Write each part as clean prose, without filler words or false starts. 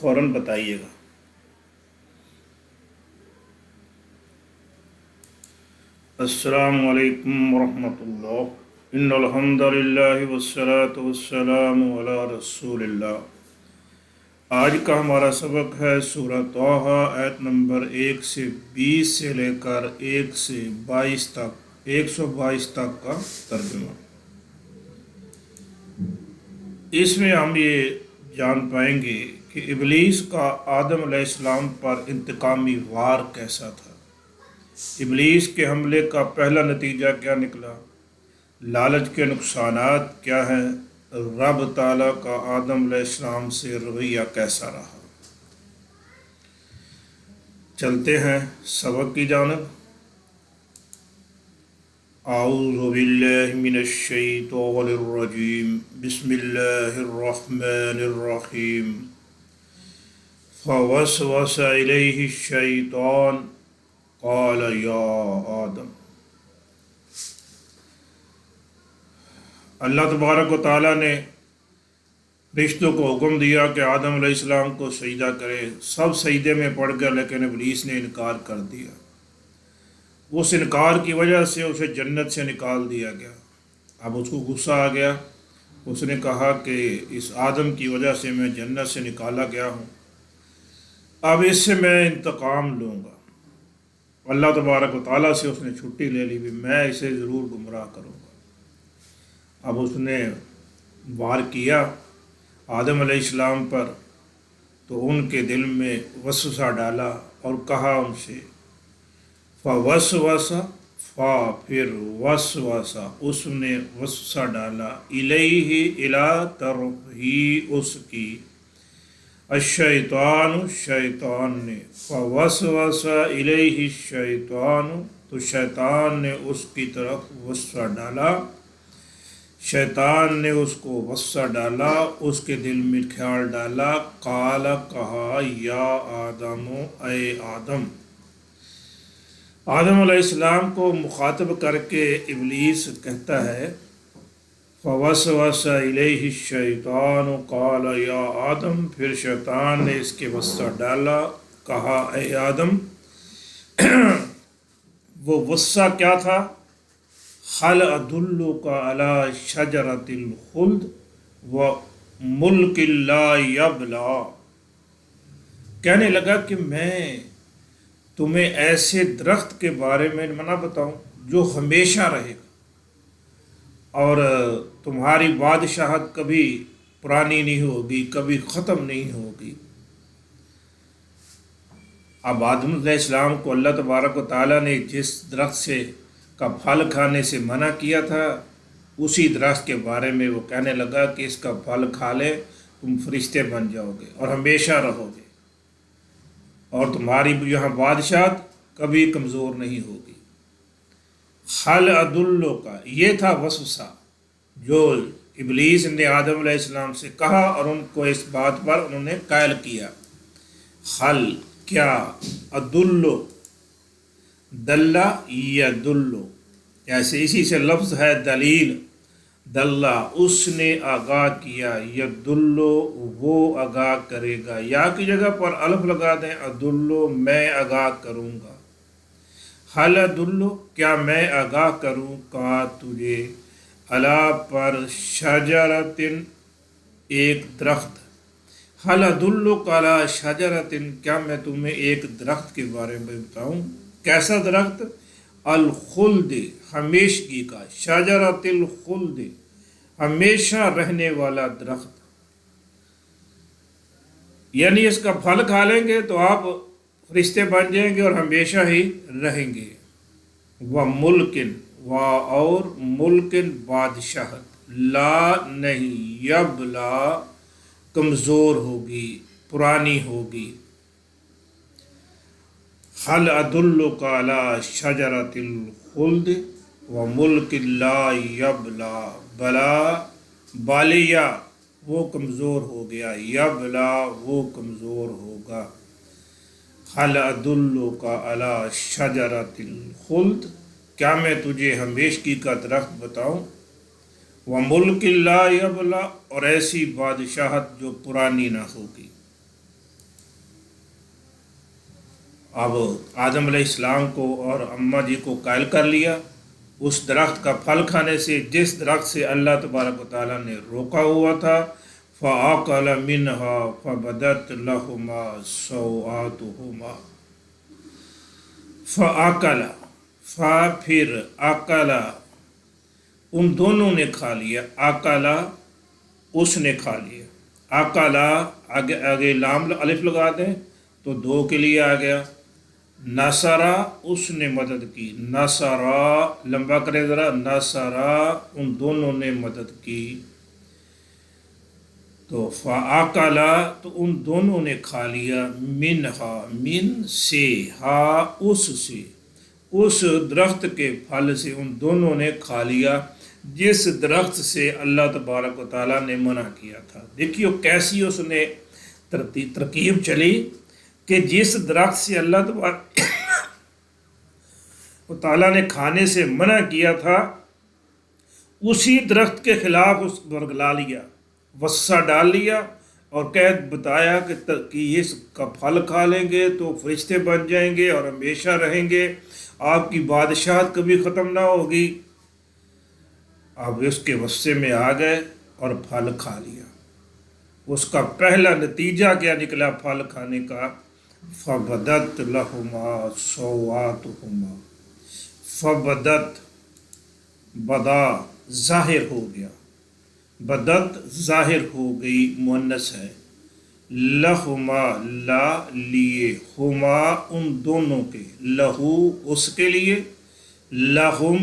فوراً بتائیے گا۔ السلام علیکم ورحمۃ اللہ۔ ان الحمد للہ والصلاۃ والسلام علی رسول اللہ۔ آج کا ہمارا سبق ہے سورہ طٰہٰ آیت نمبر 1 سے 20 سے لے کر 1 سے 22 تک 122 تک کا ترجمہ۔ اس میں ہم یہ جان پائیں گے کہ ابلیس کا آدم علیہ السلام پر انتقامی وار کیسا تھا۔ ابلیس کے حملے کا پہلا نتیجہ کیا نکلا، لالچ کے نقصانات کیا ہیں، رب تعالیٰ کا آدم علیہ السلام سے رویہ کیسا رہا۔ چلتے ہیں سبق کی جانب۔ اعوذ باللہ من الشیطان الرجیم، بسم اللہ الرحمن الرحیم۔ فوسوس الیہ الشیطان قال یا آدم۔ اللہ تبارک و تعالیٰ نے فرشتوں کو حکم دیا کہ آدم علیہ السلام کو سجدہ کرے۔ سب سجدے میں پڑ گئے، لیکن ابلیس نے انکار کر دیا۔ اس انکار کی وجہ سے اسے جنت سے نکال دیا گیا۔ اب اس کو غصہ آ گیا۔ اس نے کہا کہ اس آدم کی وجہ سے میں جنت سے نکالا گیا ہوں، اب اس سے میں انتقام لوں گا۔ اللہ تبارک و تعالیٰ سے اس نے چھٹی لے لی، بھی میں اسے ضرور گمراہ کروں گا۔ اب اس نے وار کیا آدم علیہ السلام پر، تو ان کے دل میں وسوسہ ڈالا اور کہا ان سے فوسوس، پھر وسوسہ، اس نے وسوسہ ڈالا، الیہ، الی، طرف ہی، اس کی، الشیطان، شیطان نے، فوسوس الیہ الشیطان، تو شیطان نے اس کی طرف وسوسہ ڈالا، شیطان نے اس کو وسوسہ ڈالا، اس کے دل میں خیال ڈالا، قال، کہا، یا آدم، اے آدم۔ آدم علیہ السلام کو مخاطب کر کے ابلیس کہتا ہے فوسوس الیہ الشیطان قال یا آدم، پھر شیطان نے اس کے وسوسہ ڈالا، کہا اے آدم۔ وہ وسوسہ کیا تھا؟ هل ادلک علی شجرۃ الخلد وملک لا یبلی۔ کہنے لگا کہ میں تمہیں ایسے درخت کے بارے میں نہ بتاؤں جو ہمیشہ رہے گا، اور تمہاری بادشاہت کبھی پرانی نہیں ہوگی، کبھی ختم نہیں ہوگی۔ اب آدم علیہ السلام کو اللہ تبارک و تعالیٰ نے جس درخت سے کا پھل کھانے سے منع کیا تھا، اسی درخت کے بارے میں وہ کہنے لگا کہ اس کا پھل کھا لے تم فرشتے بن جاؤ گے اور ہمیشہ رہو گے، اور تمہاری یہاں بادشاہت کبھی کمزور نہیں ہوگی۔ هل ادلک، یہ تھا وسوسہ جو ابلیس نے آدم علیہ السلام سے کہا، اور ان کو اس بات پر انہوں نے قائل کیا۔ حل، کیا، ادلو، دلہ یدلو، ایسے اسی سے لفظ ہے دلیل، دلہ، اس نے آگاہ کیا، یدلو، وہ آگاہ کرے گا، یا کی جگہ پر الف لگا دیں، ادلو، میں آگاہ کروں گا۔ حل ادلو، کیا میں آگاہ کروں کا تجھے، علی پر، شجرۃ، ایک درخت، حل ادلک علی شجرۃ، کیا میں تمہیں ایک درخت کے بارے میں بتاؤں؟ کیسا درخت؟ الخلد، ہمیشگی کا، شجرۃ الخلد، ہمیشہ رہنے والا درخت، یعنی اس کا پھل کھا لیں گے تو آپ فرشتے بن جائیں گے اور ہمیشہ ہی رہیں گے۔ وَمُلْكٍ، اور ملکن، بادشاہت، لا، نہیں، یبلا، کمزور ہوگی، پرانی ہوگی۔ حل ادلک علی شجرۃ الخلد وملک لا یبلا، بلا، بالیہ، وہ کمزور ہو گیا، یبلا، وہ کمزور ہوگا۔ حل ادلک علی شجرۃ الخلد، کیا میں تجھے ہمیشگی کا درخت بتاؤں؟ وملک لا یبلا، اور ایسی بادشاہت جو پرانی نہ ہوگی۔ اب آدم علیہ السلام کو اور اماں جی کو قائل کر لیا اس درخت کا پھل کھانے سے جس درخت سے اللہ تبارک و تعالیٰ نے روکا ہوا تھا۔ فَأَكَلَ مِنْهَا فَبَدَتْ لَهُمَا سَوْآتُهُمَا۔ فَأَكَلَ پھر اکلا ان دونوں نے کھا لیا، اکلا اس نے کھا لیا، اکلا آگے لام الف لگا دیں تو دو کے لیے آ گیا، نصرا اس نے مدد کی، نصرا لمبا کرے ذرا، نصرا ان دونوں نے مدد کی، تو فاکلا تو ان دونوں نے کھا لیا، منہا من سے، ہا اس سے، اس درخت کے پھل سے ان دونوں نے کھا لیا جس درخت سے اللہ تبارک و تعالیٰ نے منع کیا تھا۔ دیکھیو کیسی اس نے ترکیب چلی کہ جس درخت سے اللہ تبارک و تعالیٰ نے کھانے سے منع کیا تھا اسی درخت کے خلاف اس ورگلا لیا، وصہ ڈال لیا اور قید بتایا کہ اس کا پھل کھا لیں گے تو فرشتے بن جائیں گے اور ہمیشہ رہیں گے، آپ کی بادشاہت کبھی ختم نہ ہوگی۔ اب اس کے وصے میں آ گئے اور پھل کھا لیا۔ اس کا پہلا نتیجہ کیا نکلا پھل کھانے کا؟ فَبَدَتْ لَهُمَا سَوْآتُهُمَا، فَبَدَتْ بدا ظاہر ہو گیا، بدت ظاہر ہو گئی مؤنث ہے، لہما لا لیے، ہما ان دونوں کے، لہو اس کے لیے، لہم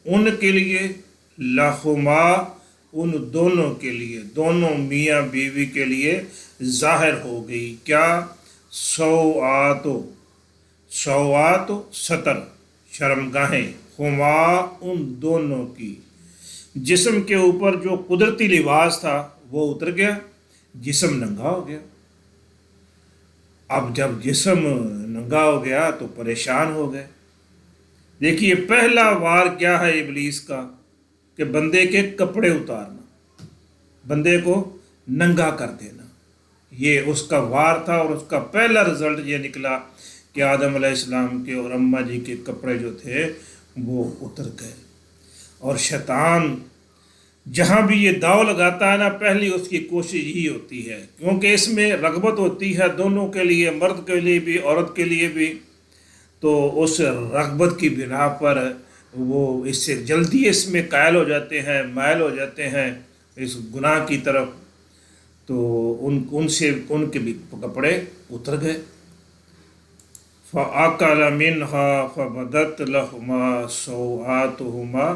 ان کے لیے، لہما ان دونوں کے لیے، دونوں میاں بیوی کے لیے ظاہر ہو گئی کیا؟ سوآت ستر شرمگاہیں، ہما ان دونوں کی، جسم کے اوپر جو قدرتی لباس تھا وہ اتر گیا، جسم ننگا ہو گیا۔ اب جب جسم ننگا ہو گیا تو پریشان ہو گئے۔ دیکھیے پہلا وار کیا ہے ابلیس کا کہ بندے کے کپڑے اتارنا، بندے کو ننگا کر دینا، یہ اس کا وار تھا اور اس کا پہلا رزلٹ یہ نکلا کہ آدم علیہ السلام کے اور اماں جی کے کپڑے جو تھے وہ اتر گئے۔ اور شیطان جہاں بھی یہ داؤ لگاتا ہے نا، پہلی اس کی کوشش یہی ہوتی ہے، کیونکہ اس میں رغبت ہوتی ہے دونوں کے لیے، مرد کے لیے بھی عورت کے لیے بھی، تو اس رغبت کی بنا پر وہ اس سے جلدی اس میں قائل ہو جاتے ہیں، مائل ہو جاتے ہیں اس گناہ کی طرف، تو ان کے بھی کپڑے اتر گئے۔ فَأَكَلَ مِنْهَا فَبَدَتْ لَهُمَا سَوْآتُهُمَا،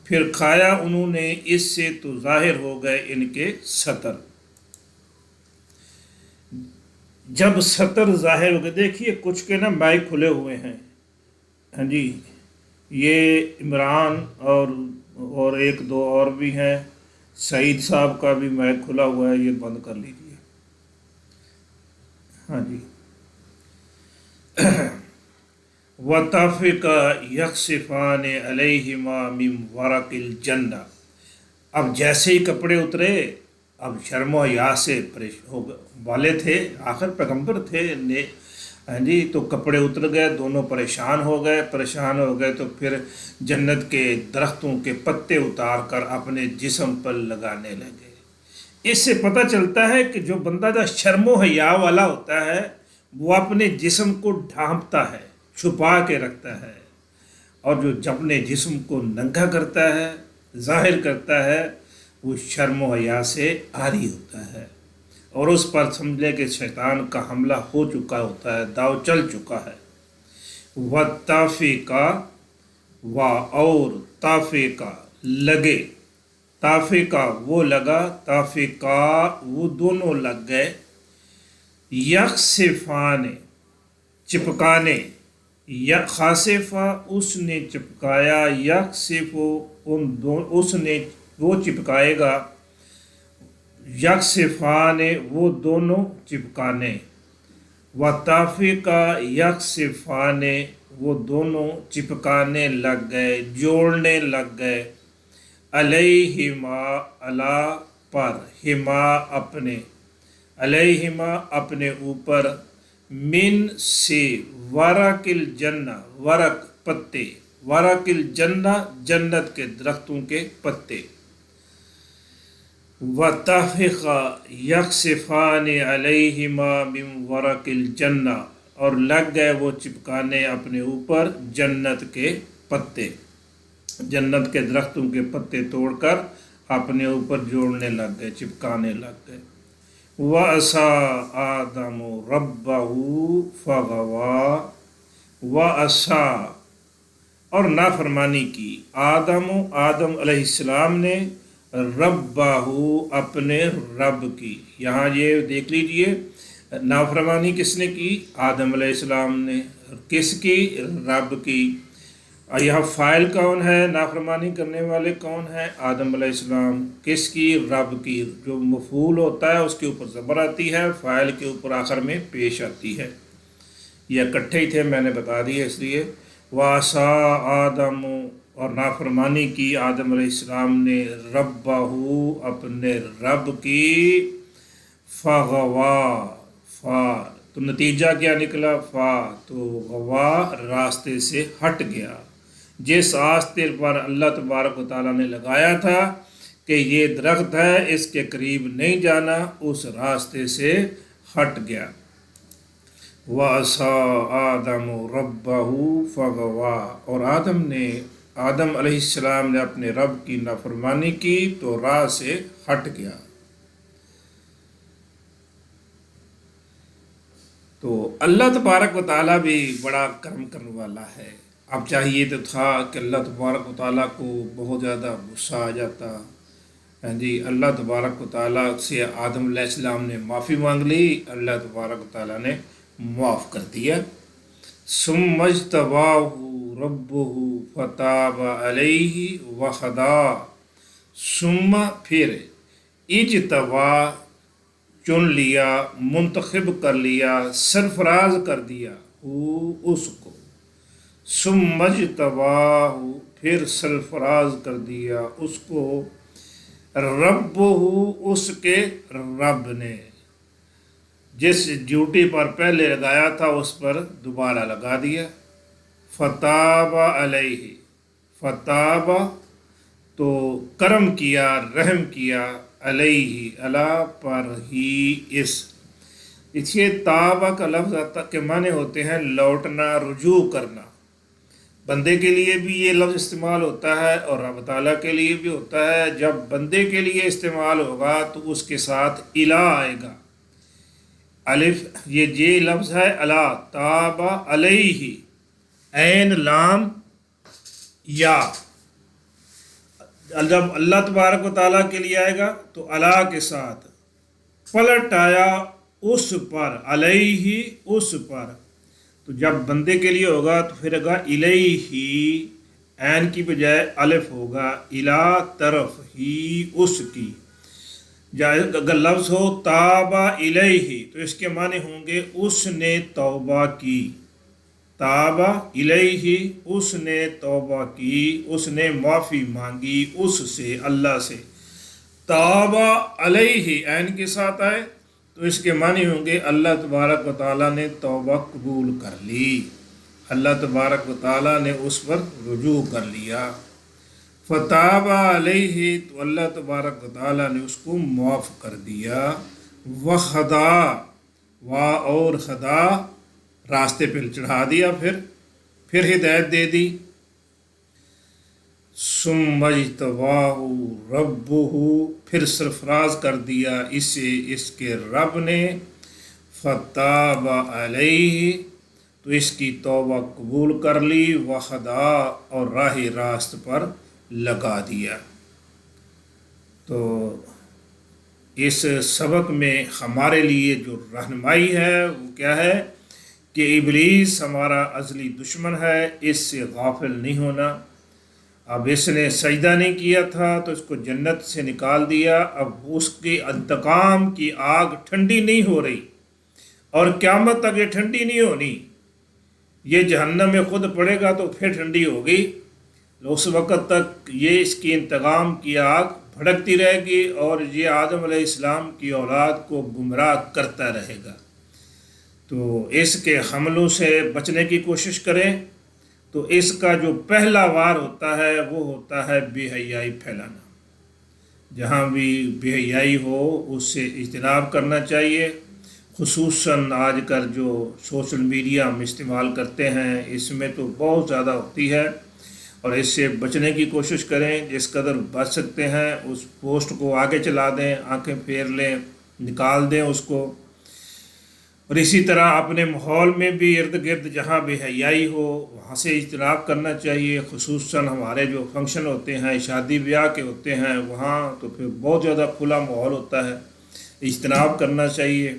پھر کھایا انہوں نے اس سے تو ظاہر ہو گئے ان کے ستر۔ جب ستر ظاہر ہو گئے، دیکھیے کچھ کے نا مائک کھلے ہوئے ہیں، ہاں جی، یہ عمران اور ایک دو اور بھی ہیں، سعید صاحب کا بھی مائک کھلا ہوا ہے، یہ بند کر لیجیے، ہاں جی۔ وَطَفِقَ يَخْصِفَانِ عَلَيْهِمَا مِنْ وَرَقِ الْجَنَّةِ، اب جیسے ہی کپڑے اترے اب شرم و حیا سے والے تھے، آخر پیغمبر تھے، ہاں جی، تو کپڑے اتر گئے، دونوں پریشان ہو گئے تو پھر جنت کے درختوں کے پتے اتار کر اپنے جسم پر لگانے لگے۔ اس سے پتہ چلتا ہے کہ جو بندہ جو شرم و حیا والا ہوتا ہے وہ اپنے جسم کو ڈھانپتا ہے، چھپا کے رکھتا ہے، اور جو اپنے جسم کو ننگا کرتا ہے، ظاہر کرتا ہے، وہ شرم و حیا سے عاری ہوتا ہے، اور اس پر سمجھ لے کہ شیطان کا حملہ ہو چکا ہوتا ہے، داؤ چل چکا ہے۔ وَطَفِقَ اور طافقہ لگے، طافقہ وہ لگا، طافقہ وہ دونوں لگ گئے، یخصفان چپکانے، خاصفہ اس نے چپکایا، یخصف اس نے وہ چپکائے گا، یخصفان وہ دونوں چپکانے، وَطَفِقَ یخصفان وہ دونوں چپکانے لگ گئے، جوڑنے لگ گئے، علیہما اللہ پر، ہما اپنے، علیہما اپنے اوپر، من سے ورقل جنہ ورق پتے ورقل جنہ جنت کے درختوں کے پتے وَتَفِقَ يَخْصِفَانِ عَلَيْهِمَا مِنْ وَرَقِ الْجَنَّةِ اور لگ گئے وہ چپکانے اپنے اوپر جنت کے پتے جنت کے درختوں کے پتے توڑ کر اپنے اوپر جوڑنے لگ گئے چپکانے لگ گئے وَعَصَىٰ آدَمُ رَبَّهُ فَغَوَىٰ وَعَصَىٰ اور نافرمانی کی آدم علیہ السلام نے ربہ اپنے رب کی. یہاں یہ دیکھ لیجئے نافرمانی کس نے کی؟ آدم علیہ السلام نے. کس کی؟ رب کی. یہاں فاعل کون ہے؟ نافرمانی کرنے والے کون ہیں؟ آدم علیہ السلام. کس کی؟ رب کی. جو مفعول ہوتا ہے اس کے اوپر زبر آتی ہے، فاعل کے اوپر آخر میں پیش آتی ہے. یہ اکٹھے ہی تھے، میں نے بتا دیا اس لیے. وَعَصَىٰ آدم اور نافرمانی کی آدم علیہ السلام نے ربہ اپنے رب کی فغوا تو نتیجہ کیا نکلا؟ تو غوا راستے سے ہٹ گیا. جس راستے پر اللہ تبارک و تعالیٰ نے لگایا تھا کہ یہ درخت ہے اس کے قریب نہیں جانا، اس راستے سے ہٹ گیا. وَعَصَىٰ آدَمُ رَبَّهُ فَغَوَىٰ اور آدم علیہ السلام نے اپنے رب کی نافرمانی کی تو راہ سے ہٹ گیا. تو اللہ تبارک و تعالیٰ بھی بڑا کرم کرنے والا ہے. اب چاہیے تو تھا کہ اللہ تبارک و تعالیٰ کو بہت زیادہ غصہ آ جاتا. اللہ تبارک و تعالیٰ سے آدم علیہ السلام نے معافی مانگ لی، اللہ تبارک و تعالیٰ نے معاف کر دیا. ثم اجتباہ ربہ فتاب علیہ وہدیٰ ثم پھر اجتبا چن لیا، منتخب کر لیا، سرفراز کر دیا اس کو. ثم اجتباہ پھر سرفراز کر دیا اس کو، ربہ اس کے رب نے. جس ڈیوٹی پر پہلے لگایا تھا اس پر دوبارہ لگا دیا. فتاب علیہ فتاب تو کرم کیا، رحم کیا، علیہ اللہ پر ہی. اس تابہ کا لفظ کے معنی ہوتے ہیں لوٹنا، رجوع کرنا. بندے کے لیے بھی یہ لفظ استعمال ہوتا ہے اور رب تعالیٰ کے لیے بھی ہوتا ہے. جب بندے کے لیے استعمال ہوگا تو اس کے ساتھ الہ آئے گا. الف یہ لفظ ہے اللہ، تاب علیہ، عین لام یا. جب اللہ تبارک و تعالیٰ کے لیے آئے گا تو اللہ کے ساتھ پلٹ آیا اس پر، علیہ اس پر. تو جب بندے کے لیے ہوگا تو پھر ہوگا الیہ، عین کی بجائے الف ہوگا، الا طرف ہی اس کی. اگر لفظ ہو تابہ الیہ تو اس کے معنی ہوں گے اس نے توبہ کی. تابہ الیہ اس نے توبہ کی، اس نے معافی مانگی اس سے، اللہ سے. تابہ علیہ عین کے ساتھ آئے تو اس کے معنی ہوں گے اللہ تبارک و تعالیٰ نے توبہ قبول کر لی، اللہ تبارک و تعالیٰ نے اس پر رجوع کر لیا. فتاب علیہ تو اللہ تبارک و تعالیٰ نے اس کو معاف کر دیا. وہدیٰ اور خدا راستے پہ چڑھا دیا، پھر ہدایت دے دی. ثم اجتباہ ربہ پھر سرفراز کر دیا اسے اس کے رب نے. فتاب علیہ تو اس کی توبہ قبول کر لی. وہدیٰ اور راہ راست پر لگا دیا. تو اس سبق میں ہمارے لیے جو رہنمائی ہے وہ کیا ہے کہ ابلیس ہمارا ازلی دشمن ہے، اس سے غافل نہیں ہونا. اب اس نے سجدہ نہیں کیا تھا تو اس کو جنت سے نکال دیا. اب اس کے انتقام کی آگ ٹھنڈی نہیں ہو رہی اور قیامت تک یہ ٹھنڈی نہیں ہونی. یہ جہنم میں خود پڑے گا تو پھر ٹھنڈی ہوگی. اس وقت تک یہ اس کی انتقام کی آگ بھڑکتی رہے گی اور یہ آدم علیہ السلام کی اولاد کو گمراہ کرتا رہے گا. تو اس کے حملوں سے بچنے کی کوشش کریں۔ تو اس کا جو پہلا وار ہوتا ہے وہ ہوتا ہے بے حیائی پھیلانا۔ جہاں بھی بے حیائی ہو اس سے اجتناب کرنا چاہیے، خصوصاً آج کل جو سوشل میڈیا ہم استعمال کرتے ہیں اس میں تو بہت زیادہ ہوتی ہے، اور اس سے بچنے کی کوشش کریں۔ جس قدر بچ سکتے ہیں اس پوسٹ کو آگے چلا دیں، آنکھیں پھیر لیں، نکال دیں اس کو۔ اور اسی طرح اپنے ماحول میں بھی ارد گرد جہاں بے حیائی ہو وہاں سے اجتناب کرنا چاہیے، خصوصاً ہمارے جو فنکشن ہوتے ہیں، شادی بیاہ کے ہوتے ہیں، وہاں تو پھر بہت زیادہ کھلا ماحول ہوتا ہے، اجتناب کرنا چاہیے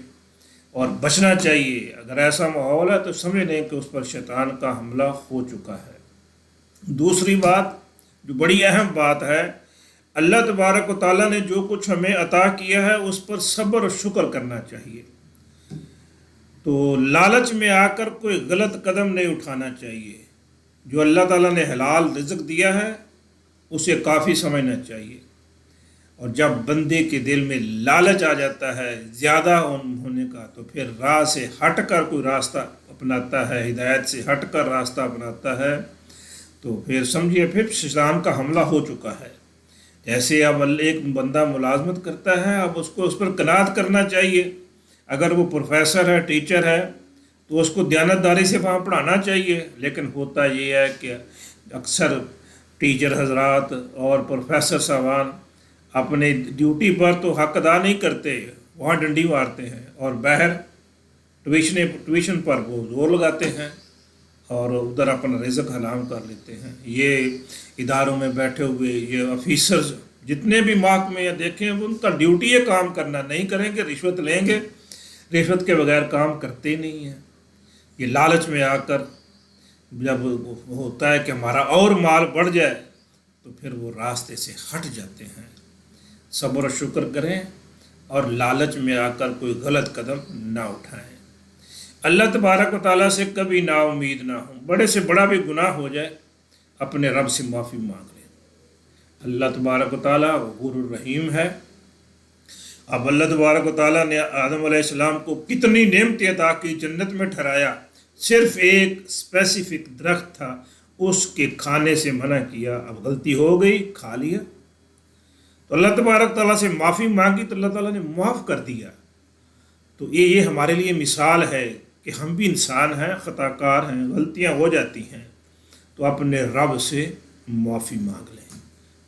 اور بچنا چاہیے۔ اگر ایسا ماحول ہے تو سمجھ لیں کہ اس پر شیطان کا حملہ ہو چکا ہے۔ دوسری بات جو بڑی اہم بات ہے، اللہ تبارک و تعالیٰ نے جو کچھ ہمیں عطا کیا ہے اس پر صبر و شکر کرنا چاہیے۔ تو لالچ میں آ کر کوئی غلط قدم نہیں اٹھانا چاہیے۔ جو اللہ تعالیٰ نے حلال رزق دیا ہے اسے کافی سمجھنا چاہیے، اور جب بندے کے دل میں لالچ آ جاتا ہے زیادہ ہونے کا تو پھر راہ سے ہٹ کر کوئی راستہ اپناتا ہے، ہدایت سے ہٹ کر راستہ اپناتا ہے، تو پھر سمجھیے پھر شیطان کا حملہ ہو چکا ہے۔ جیسے اب ایک بندہ ملازمت کرتا ہے، اب اس کو اس پر قناعت کرنا چاہیے۔ اگر وہ پروفیسر ہے، ٹیچر ہے، تو اس کو دیانتداری سے وہاں پڑھانا چاہیے، لیکن ہوتا یہ ہے کہ اکثر ٹیچر حضرات اور پروفیسر صاحبان اپنے ڈیوٹی پر تو حق ادا نہیں کرتے، وہاں ڈنڈی مارتے ہیں، اور باہر ٹیوشن پر وہ زور لگاتے ہیں اور ادھر اپنا رزق حرام کر لیتے ہیں۔ یہ اداروں میں بیٹھے ہوئے یہ آفیسرز جتنے بھی محکمے یا دیکھیں ان کا ڈیوٹی ہے کام کرنا، نہیں کریں گے رشوت لیں گے، رشوت کے بغیر کام کرتے ہی نہیں ہیں۔ یہ لالچ میں آ کر جب ہوتا ہے کہ ہمارا اور مال بڑھ جائے تو پھر وہ راستے سے ہٹ جاتے ہیں۔ صبر و شکر کریں اور لالچ میں آ کر کوئی غلط قدم نہ اٹھائیں۔ اللہ تبارک و تعالیٰ سے کبھی نا امید نہ ہوں، بڑے سے بڑا بھی گناہ ہو جائے اپنے رب سے معافی مانگ لیں۔ اللہ تبارک و تعالیٰ غفور الرحیم ہے۔ اب اللہ تبارک و تعالیٰ نے آدم علیہ السلام کو کتنی نعمتیں عطا کی، جنت میں ٹھہرایا، صرف ایک اسپیسیفک درخت تھا اس کے کھانے سے منع کیا، اب غلطی ہو گئی کھا لیا، تو اللہ تبارک تعالیٰ سے معافی مانگی تو اللہ تعالیٰ نے معاف کر دیا۔ تو یہ ہمارے لیے مثال ہے کہ ہم بھی انسان ہیں، خطا کار ہیں، غلطیاں ہو جاتی ہیں، تو اپنے رب سے معافی مانگ لیں،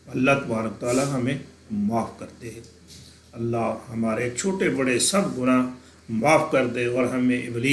اللہ تبارک تعالیٰ ہمیں معاف کرتے ہیں۔ اللہ ہمارے چھوٹے بڑے سب گناہ معاف کر دے اور ہمیں ابلیس